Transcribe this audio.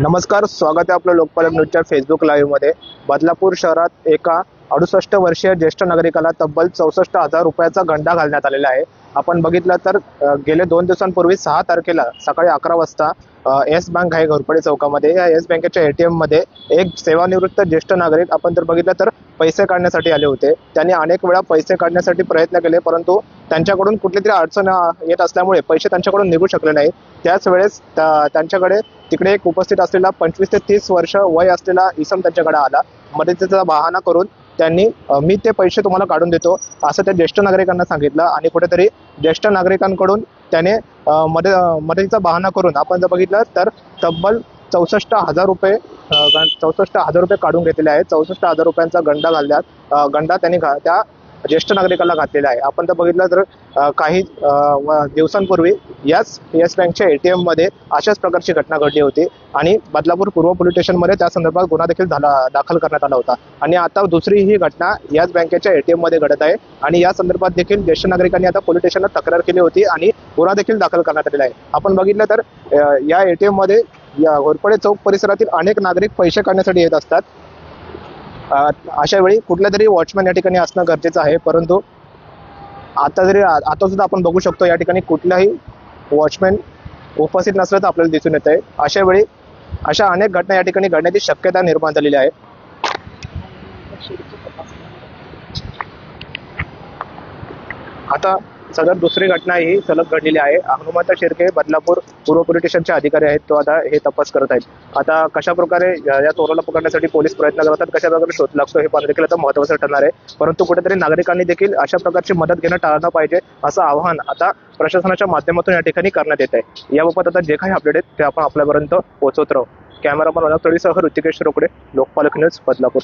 नमस्कार, स्वागत आहे आपलं लोकपालक न्यूजच्या फेसबुक लाईव्ह मध्ये। बदलापूर शहरात एका 68 वर्षीय ज्येष्ठ नागरिकाला तब्बल 64,000 रुपयाचा गंडा घालण्यात आलेला आहे। आपण बघितलं तर गेले 2 दिवसांपूर्वी 6 तारखेला सकाळी 11 वाजता येस बँक आहे घोरपडे चौकामध्ये, या येस बँकेच्या एटीएम मध्ये एक सेवानिवृत्त ज्येष्ठ नागरिक आपण जर बघितलं तर पैसे काढण्यासाठी आले होते। त्यांनी अनेक वेळा पैसे काढण्यासाठी प्रयत्न केले, परंतु त्यांच्याकडून कुठली तरी अडचण येत असल्यामुळे पैसे त्यांच्याकडून निघू शकले नाही। त्याच वेळेस त्यांच्याकडे तिकडे एक उपस्थित असलेला 25 ते 30 वर्ष वय असलेला इसम त्यांच्याकडे आला। मदतीचा बहाणा करून त्यांनी मी ते पैसे तुम्हाला काढून देतो असं त्या ज्येष्ठ नागरिकांना सांगितलं आणि कुठेतरी ज्येष्ठ नागरिकांकडून त्याने मदतीचा बहाणा करून आपण जर बघितलं तर तब्बल 64,000 रुपये 64,000 रुपये काढून घेतलेले आहेत। 64,000 रुपयांचा गंडा त्यांनी त्या ज्येष्ठ नागरिकाला घातलेला आहे। आपण तर बघितलं तर काही दिवसांपूर्वी येस बँकच्या एटीएम मध्ये अशाच प्रकारची घटना घडली होती आणि बदलापूर पूर्व पोलीस स्टेशनमध्ये त्या संदर्भात गुन्हा देखील दाखल करण्यात आला होता आणि आता दुसरी ही घटना याच बँकेच्या एटीएम मध्ये घडत आहे आणि या संदर्भात देखील ज्येष्ठ नागरिकांनी आता पोलीस स्टेशनला तक्रार केली होती आणि गुन्हा देखील दाखल करण्यात आलेला आहे। आपण बघितलं तर या एटीएम मध्ये या घोरपडे चौक परिसरातील अनेक नागरिक पैसे काढण्यासाठी येत असतात। अशा वेळी कुठला तरी वॉचमॅन या ठिकाणी असणं गरजेचं आहे, परंतु आता सुद्धा आपण बघू शकतो या ठिकाणी कुठलाही वॉचमॅन उपस्थित नसल्याचं आपल्याला दिसून येत आहे। अशा वेळी अशा अनेक घटना या ठिकाणी घडण्याची शक्यता निर्माण झालेली आहे। आता सदर दुसरी घटना ही सलग घडलेली आहे। हनुमंत शिर्के बदलापूर पूर्व पोलीस स्टेशनचे अधिकारी आहेत, तो आता हे तपास करत आहेत। आता कशा प्रकारे या चोराला पकडण्यासाठी पोलीस प्रयत्न करतात, कशा प्रकारे शोध लागतो हे पाहणं देखील आता महत्त्वाचं ठरणार आहे। परंतु कुठेतरी नागरिकांनी देखील अशा प्रकारची मदत घेणं टाळलं पाहिजे असं आवाहन आता प्रशासनाच्या माध्यमातून या ठिकाणी करण्यात येत आहे। याबाबत आता जे काही अपडेट आहेत ते आपण आपल्यापर्यंत पोहोचवत राहू। Cameraman Manoj तळीसह Rutikesh Rokade, लोकपालक news, Badlapur.